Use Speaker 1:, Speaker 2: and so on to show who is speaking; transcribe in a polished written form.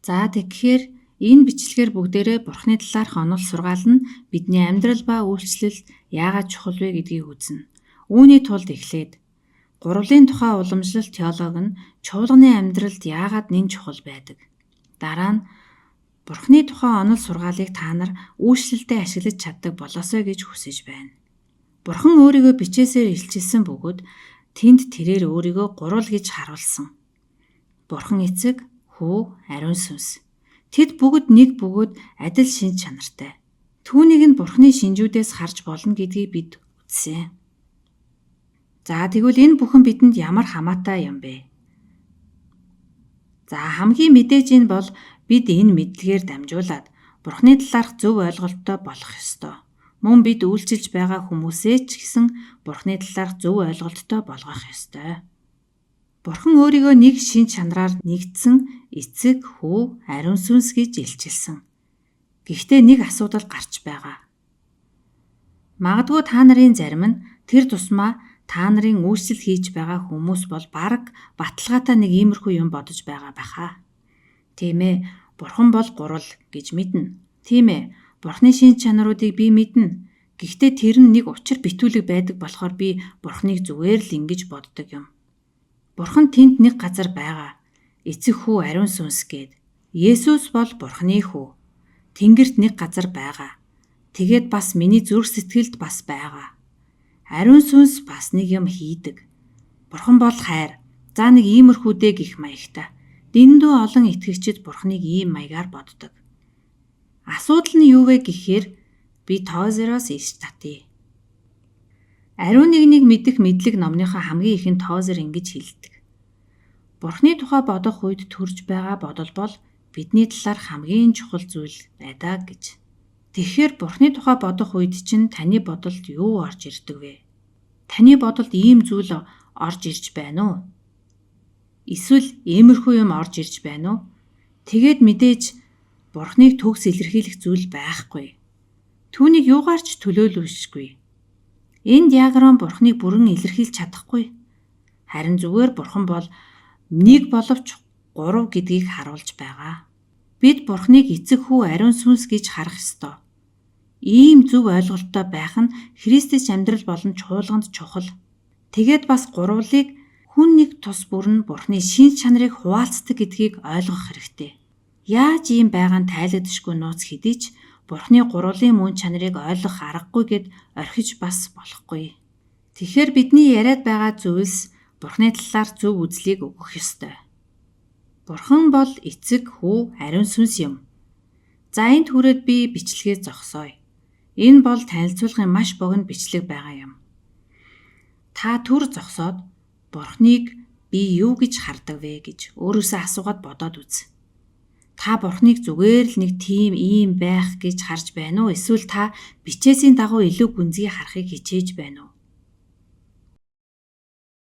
Speaker 1: За тэгэхээр энэ бичлэгээр бүгдээрээ Бурхны талаарх онол сургаал нь бидний амьдрал ба үйлчлэлд яагаад чухал вэ гэдгийг үзнэ. Үүний тулд эхлээд гурвлын тухай уламжлалт теолог нь чуулганы амьдралд яагаад нэн чухал байдаг. Дараа нь Бурхны тухай онол сургаалыг та нар үйлчлэлдээ ашиглаж чаддаг болоосой гэж хүсэж байна. Бурхан өөрийгөө бичээсээр илчилсэн бөгөөд тэнд тэрээр өөрийгөө гурвал гэж харуулсан. Бурхан эцэг, хүү, ариун сүнс. Тэд бүгд нэг бөгөөд адил шинж чанартай. Түүнийг нь Бурханы шинжүүдээс харж болно гэдгийг бид үзсэн. За тэгвэл энэ бүхэн бидэнд ямар хамаатай юм бэ? За хамгийн мэдээж нь бол бид энэ мэдлэгээр дамжуулаад Бурханы талаарх зөв ойлголттой болох ёстой. Мөн бид үйлчилж байгаа хүмүүсээ ч гэсэн Бурханы талаарх зөв ойлголттой болгох ёстой. Бурхан өөрийгөө нэг шин чанараар нэгдсэн эцэг, хүү, ариун сүнс гэж илчилсэн. Гэхдээ нэг асуудал гарч байгаа. Магадгүй та нарын зарим нь тэр тусмаа та нарын үйлчлэл хийж байгаа хүмүүс бол бараг баталгаатай нэг иймэрхүү юм бодож байгаа байхаа. Тийм ээ, Бурхан бол гурвал гэж мэднэ. Тийм ээ, Бурханы шин чанаруудыг би мэднэ. Гэхдээ тэр нь нэг учир битүүлэг байдаг болохоор би Бурханыг зүгээр л ингэж боддог юм. Бурхан тэнд нэг газар байгаа. Эцэг, хүү, ариун сүнс гээд. Есүс бол Бурханы хүү. Тэнгэрт нэг газар байгаа. Тэгээд бас миний зүрх сэтгэлд бас байгаа. Ариун сүнс бас нэг юм хийдэг. Бурхан бол хайр. За нэг иймэрхүү дээ гэх маягтай. Дэндүү олон итгэгчид Бурханыг ийм маягаар боддог. Асуудал нь юу вэ гэхээр би Тозероос иш татъя. Ариун нэгнийг мэдэх мэдлэг номныхоо хамгийн ихэнд Тозер ингэж хэлдэг. Бурханы тухай бодох үед төрж байгаа бодол бол бидний талаарх хамгийн чухал зүйл байдаа гэж. Тэгэхээр Бурханы тухай бодох үед чинь таны бодолд юу орж ирдэг вэ? Таны бодолд ийм зүйл орж ирж байна уу? Эсвэл иймэрхүү юм орж ирж байна уу? Тэгээд мэдээж Бурханыг төгс илэрхийлэх зүйл байхгүй. Түүнийг юугаарч төлөөлөшгүй. Энэ диаграм Бурханыг бүрэн илэрхийлж чадахгүй. Харин зүгээр Бурхан бол нэг боловч гурав гэдгийг харуулж байгаа. Бид Бурханыг эцэг, хүү, ариун сүнс гэж харах ёстой. Ийм зөв ойлголттой байх нь Христэс амьдрал болон чуулганд чухал. Тэгээд бас гурвлыг хүн нэг тус бүр нь Бурханы шин чанарыг хуваалцдаг гэдгийг ойлгох хэрэгтэй. Яаж ийм байгаа нь тайлагдшгүй нууц хэдий ч Бурханы гурвлын мөн чанарыг ойлгох аргагүй гэд орхиж бас болохгүй. Тэгэхээр бидний яриад байгаа зүйлс Бурханы талаар зөв үзлийг өгөх ёстой. Бурхан бол эцэг, хүү, ариун сүнс юм. За энд хүрээд би бичлэгээ зогсооё. Энэ бол танилцуулгын маш богино бичлэг байгаа юм. Та түр зогсоод Бурханыг би юу гэж хардаг вэ гэж өөрөөсөө асуугаад бодоод үз. Та Бурханыг зүгээр л нэг тийм ийм байх гэж харж байна уу? Эсвэл та бичээсийн дагуу илүү гүнзгий харахыг хичээж байна уу?